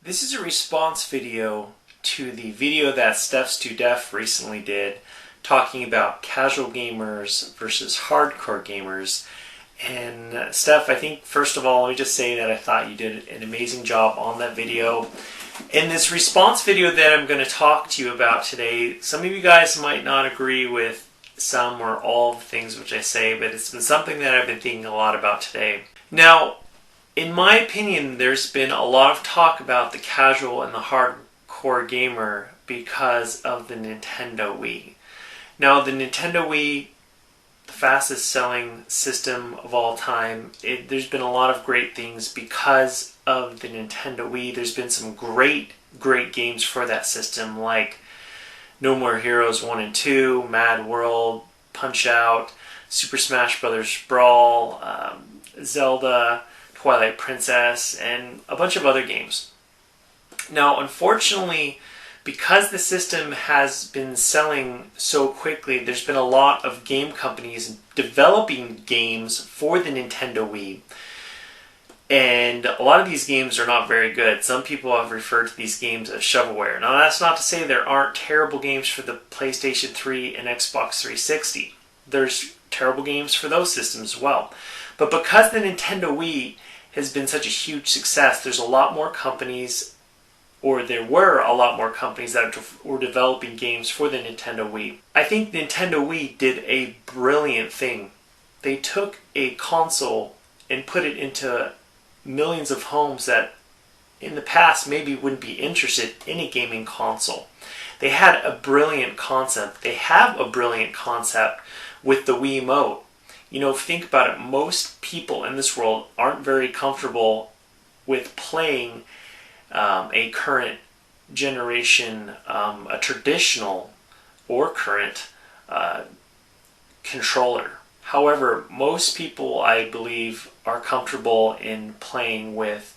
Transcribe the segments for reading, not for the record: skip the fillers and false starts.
This is a response video to the video that StephsTooDef recently did talking about casual gamers versus hardcore gamers. And Steph, I think first of all, let me just say that I thought you did an amazing job on that video. In this response video that I'm going to talk to you about today, some of you guys might not agree with some or all of the things which I say, but it's been something that I've been thinking a lot about today. Now, in my opinion, there's been a lot of talk about the casual and the hardcore gamer because of the Nintendo Wii. Now, the Nintendo Wii, the fastest selling system of all time, there's been a lot of great things because of the Nintendo Wii. There's been some great games for that system, like No More Heroes 1 and 2, Mad World, Punch-Out!, Super Smash Bros. Brawl, Zelda, Twilight Princess, and a bunch of other games. Now, unfortunately, because the system has been selling so quickly, there's been a lot of game companies developing games for the Nintendo Wii. And a lot of these games are not very good. Some people have referred to these games as shovelware. Now, that's not to say there aren't terrible games for the PlayStation 3 and Xbox 360. There's terrible games for those systems as well. But because the Nintendo Wii has been such a huge success, there's a lot more companies, or there were a lot more companies that were developing games for the Nintendo Wii. I think Nintendo Wii did a brilliant thing. They took a console and put it into millions of homes that in the past maybe wouldn't be interested in a gaming console. They had a brilliant concept. They have a brilliant concept with the Wiimote. You know, if you think about it, most people in this world aren't very comfortable with playing a current generation, a traditional or current controller. However, most people, I believe, are comfortable in playing with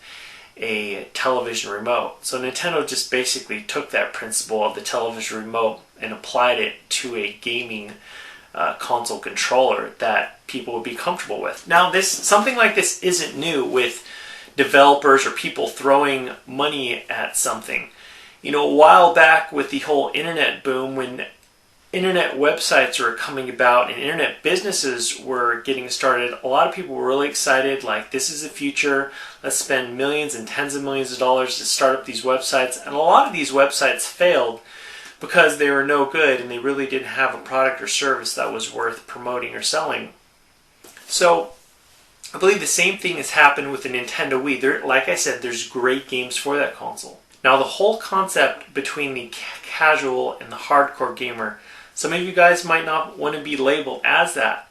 a television remote. So Nintendo just basically took that principle of the television remote and applied it to a gaming console controller that people would be comfortable with. Now, something like this isn't new with developers or people throwing money at something. You know, a while back with the whole internet boom, when internet websites were coming about and internet businesses were getting started, a lot of people were really excited, like, this is the future, let's spend millions and tens of millions of dollars to start up these websites. And a lot of these websites failed because they were no good and they really didn't have a product or service that was worth promoting or selling. So I believe the same thing has happened with the Nintendo Wii. Like I said, there's great games for that console. Now, the whole concept between the casual and the hardcore gamer, some of you guys might not want to be labeled as that.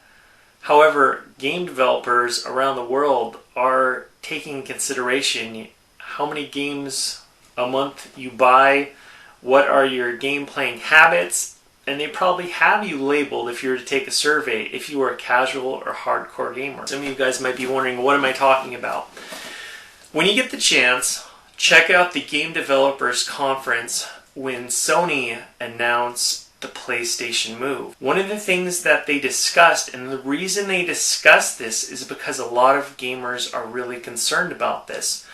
However, game developers around the world are taking into consideration how many games a month you buy, what are your game playing habits, and they probably have you labeled, if you were to take a survey, if you are a casual or hardcore gamer. Some of you guys might be wondering, what am I talking about? When you get the chance, check out the Game Developers Conference when Sony announced the PlayStation Move. One of the things that they discussed, and the reason they discussed this is because a lot of gamers are really concerned about this.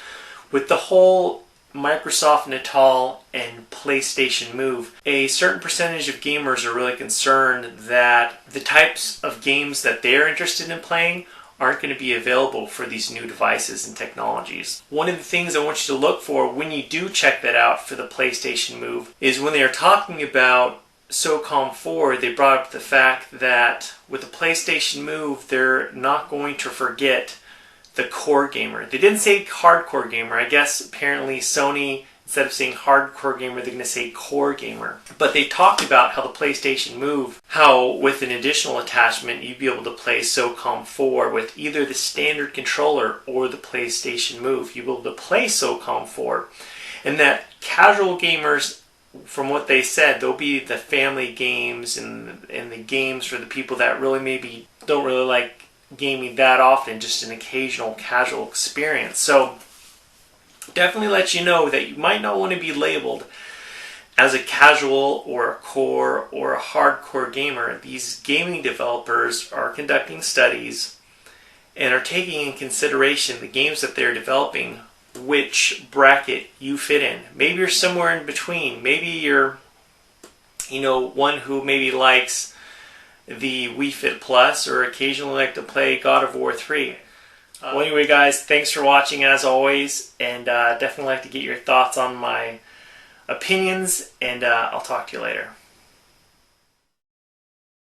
With the whole Microsoft Natal and PlayStation Move, a certain percentage of gamers are really concerned that the types of games that they're interested in playing aren't going to be available for these new devices and technologies. One of the things I want you to look for when you do check that out for the PlayStation Move is when they are talking about SOCOM 4, they brought up the fact that with the PlayStation Move, they're not going to forget the core gamer. They didn't say hardcore gamer. I guess apparently Sony, instead of saying hardcore gamer, they're going to say core gamer. But they talked about how the PlayStation Move, how with an additional attachment, you'd be able to play SOCOM 4 with either the standard controller or the PlayStation Move. You'd be able to play SOCOM 4. And that casual gamers, from what they said, they'll be the family games and the games for the people that really maybe don't really like gaming that often, just an occasional casual experience. So definitely let you know that you might not want to be labeled as a casual or a core or a hardcore gamer. These gaming developers are conducting studies and are taking in consideration the games that they're developing which bracket you fit in. Maybe you're somewhere in between. Maybe you're, one who maybe likes the Wii Fit Plus or occasionally like to play God of War 3. Well, anyway, guys, thanks for watching as always, and definitely like to get your thoughts on my opinions, and I'll talk to you later.